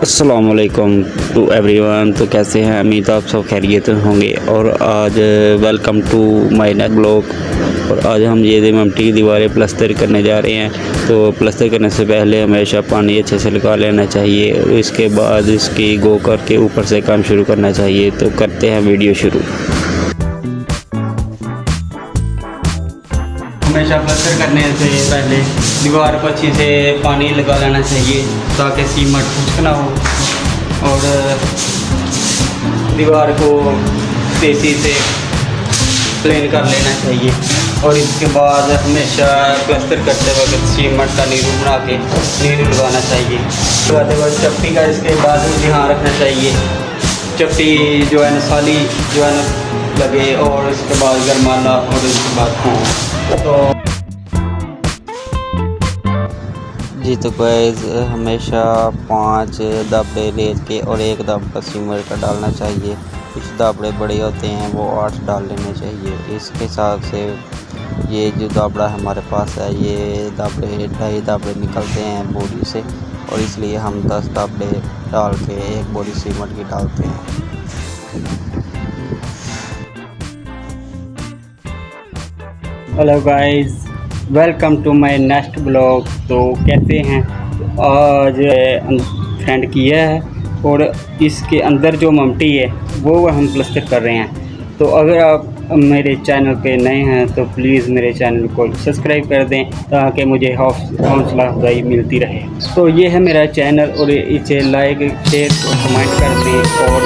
अस्सलामुअलैकुम to everyone. तो कैसे हैं? उम्मीद आप सब खैरियत होंगे। और आज welcome to my next blog. और आज हम ये ममटी की दीवारें प्लस्तर करने जा रहे हैं। तो प्लस्तर करने से पहले हमेशा पानी अच्छे से लगा लेना चाहिए और इसके बाद इसकी गो करके ऊपर से काम शुरू करना चाहिए। तो करते हैं वीडियो शुरू। हमेशा प्लस्तर करने से पहले दीवार को अच्छी से पानी लगा लेना चाहिए ताकि सीमेंट खुश्क ना हो और दीवार को तेज़ी से प्लेन कर लेना चाहिए। और इसके बाद हमेशा प्लस्तर करते वक्त सीमेंट का नीरू बना के नीरू लगाना चाहिए। लगाते वक्त चप्टी का इसके बाद ध्यान रखना चाहिए, चप्टी जो है ना साली जो है ना लगे और इसके बाद गरमाना और इसके बाद तो जी। तो गाइस हमेशा 5 दाबड़े रेत के और 1 दाबड़ा सीमेंट का डालना चाहिए। कुछ दाबड़े बड़े होते हैं वो 8 डाल लेने चाहिए। इसके हिसाब से ये जो दाबड़ा हमारे पास है ये दाबड़े 2.5 दाबड़े निकलते हैं बोरी से और इसलिए हम 10 दाबड़े डाल के 1 बोरी सीमेंट की डालते हैं। Hello guys, welcome to my next blog. तो कैसे हैं? तो आज फ्रेंड किया है और इसके अंदर जो ममटी है वो हम प्लस्तर कर रहे हैं। तो अगर आप मेरे चैनल पे नए हैं तो प्लीज़ मेरे चैनल को सब्सक्राइब कर दें ताकि मुझे हौसला अफजाई मिलती रहे। तो ये है मेरा चैनल और इसे लाइक शेयर और कमेंट कर दें। और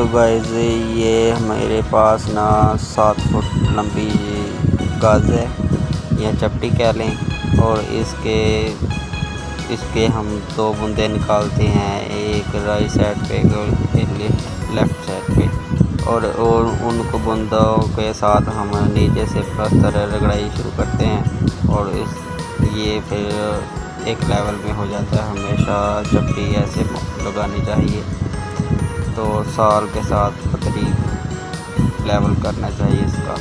तो गाइस ये हमारे पास ना 7 फुट लंबी गाज है या चपटी कह लें, और इसके हम 2 बूंदे निकालते हैं, एक राइट साइड पे एक लेफ्ट साइड पे, और उनको बूंदों के साथ हम नीचे से प्लास्टर रगड़ाई शुरू करते हैं, और ये फिर एक लेवल में हो जाता है। हमेशा चपटी ऐसे लगानी चाहिए, तो साल के साथ पतली लेवल करना चाहिए इसका।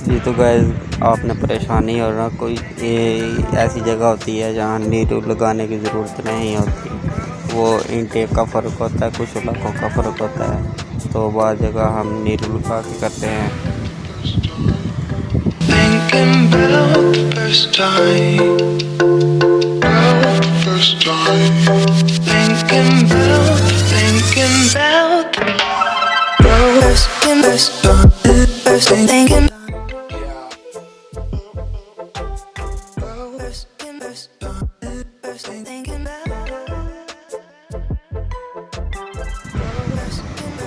जी तो गाइस आपने परेशानी और ना कोई ऐसी जगह होती है जहाँ नीडल लगाने की ज़रूरत नहीं होती, वो इनटेक का फ़र्क होता है, कुछ इलाकों का फ़र्क होता है, तो बाद जगह हम नीडल लगा के करते हैं।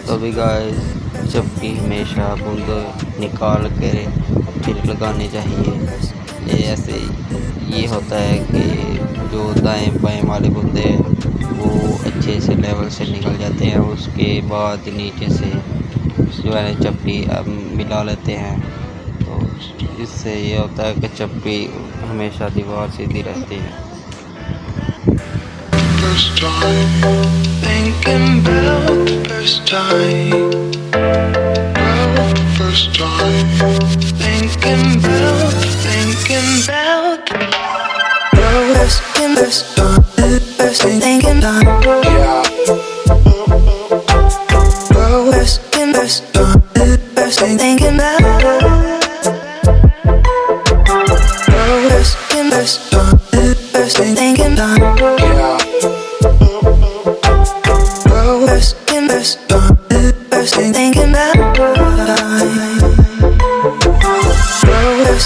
तो भी गाइस चपटी हमेशा बूंद निकाल कर फिर लगानी चाहिए। ये ऐसे ये होता है कि जो दाएं बाएं वाले बूंदे वो अच्छे से लेवल से निकल जाते हैं, उसके बाद नीचे से जो है चपटी मिला लेते हैं, तो इससे ये होता है कि चपटी हमेशा दीवार सीधी रहती है। First time, thinking about the first time. First time, thinking about first time, thinking about yeah. First time, thinking about first time, thinking about yeah. First thing thinking about first thing thinking about yeah. First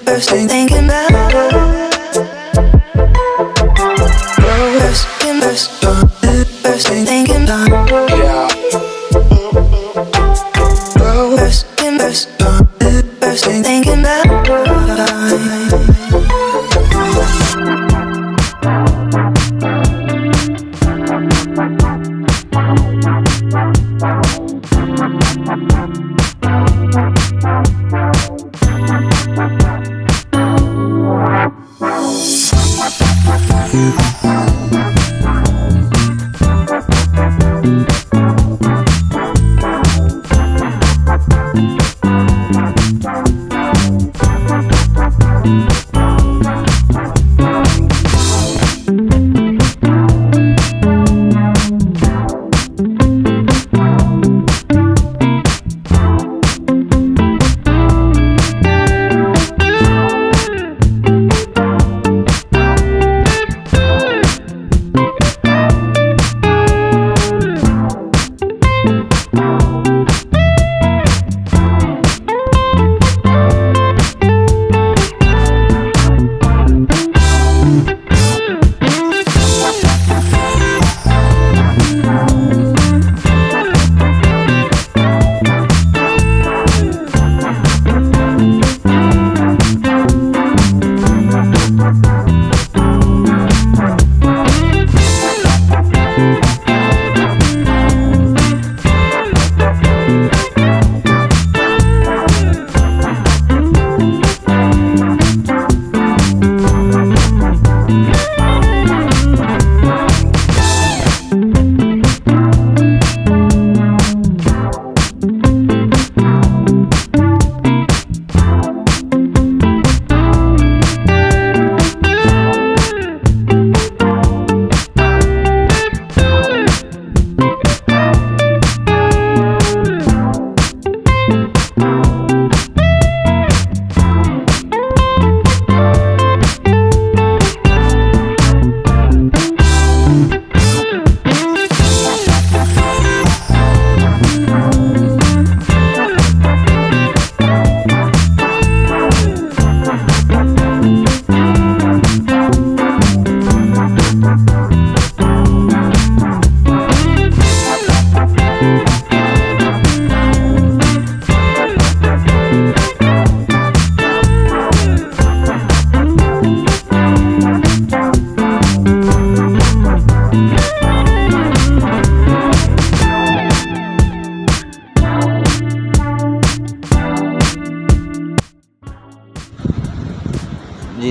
thing thinking about first thing thinking about yeah. First thing thinking about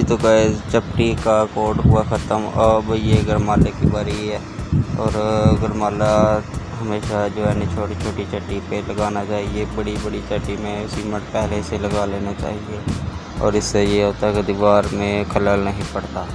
तो guys चपटी का code हुआ ख़त्म। अब ये गरमाले की बारी है और गरमाला हमेशा जो है ना छोटी छोटी चट्टी पे लगाना चाहिए। बड़ी बड़ी चट्टी में सीमेंट पहले से लगा लेना चाहिए और इससे ये होता है कि दीवार में खलल नहीं पड़ता।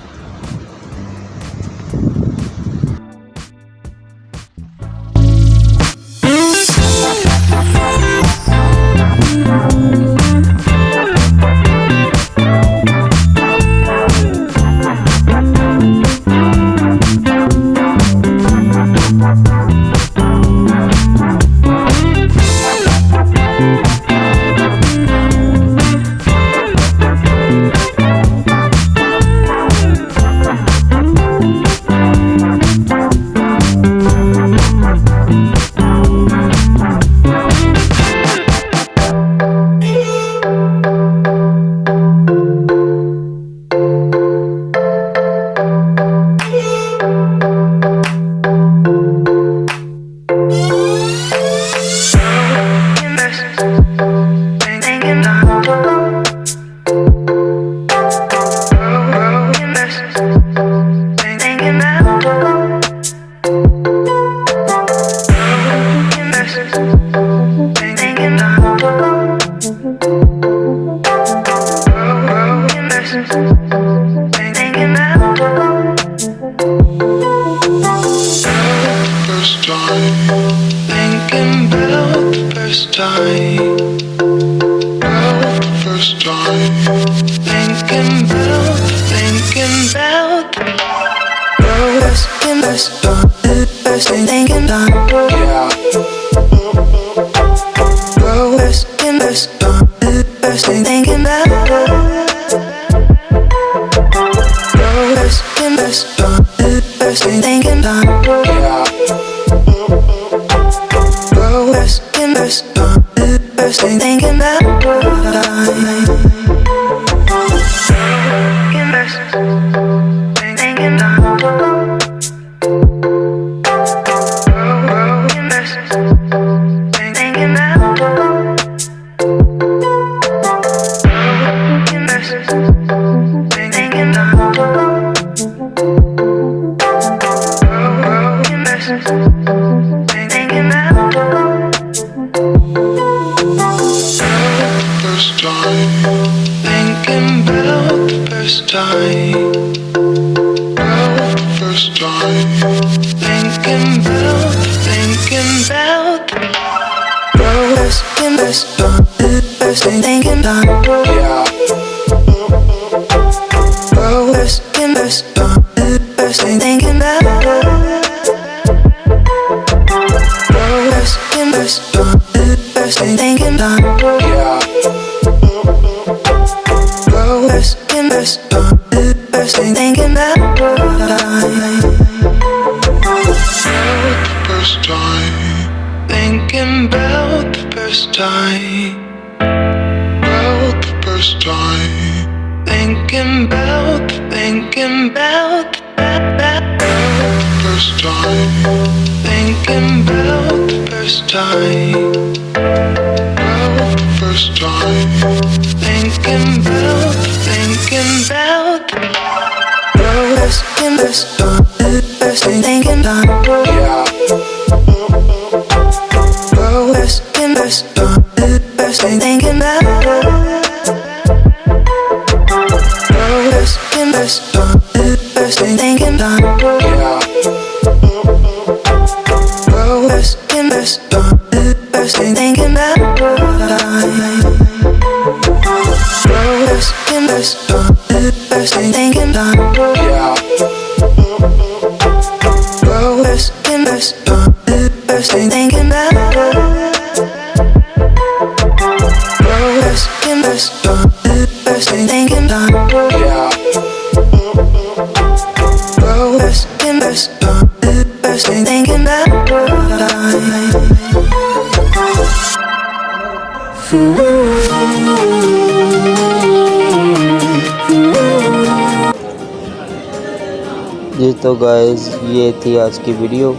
जी तो गाइस ये थी आज की वीडियो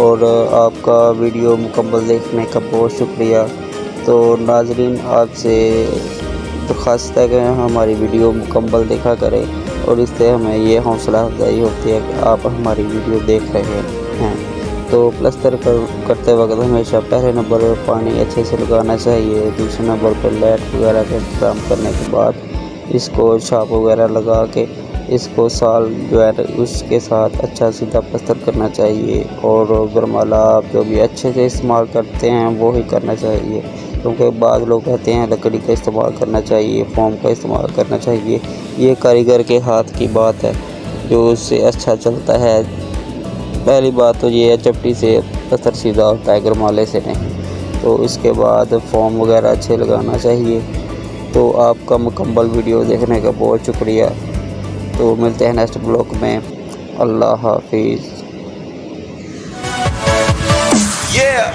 और आपका वीडियो मुकम्मल देखने का बहुत शुक्रिया। तो नाजरीन आपसे दरख्वास्त है कि हमारी वीडियो मुकम्मल देखा करें और इससे हमें ये हौसला अफजाई होती है कि आप हमारी वीडियो देख रहे हैं। तो प्लस्तर करते वक्त हमेशा पहले नंबर पर पानी अच्छे से लगाना चाहिए। दूसरे नंबर पर लाइट वगैरह का इंतज़ाम करने के बाद इसको छाप वगैरह लगा के इसको साल जो है उसके साथ अच्छा सीधा प्लस्तर करना चाहिए। और बरमाला आप जो भी अच्छे से इस्तेमाल करते हैं वो ही करना चाहिए, क्योंकि बाद लोग कहते हैं लकड़ी का इस्तेमाल करना चाहिए, फोम का इस्तेमाल करना चाहिए। ये कारीगर के हाथ की बात है जो उससे अच्छा चलता है। पहली बात तो ये है चपटी से प्लस्तर सीधा होता है, गरमाले से नहीं। तो इसके बाद फोम वगैरह अच्छे लगाना चाहिए। तो आपका मुकम्मल वीडियो देखने का बहुत शुक्रिया। तो मिलते हैं नेक्स्ट ब्लॉग में। अल्लाह हाफिज़। Yeah.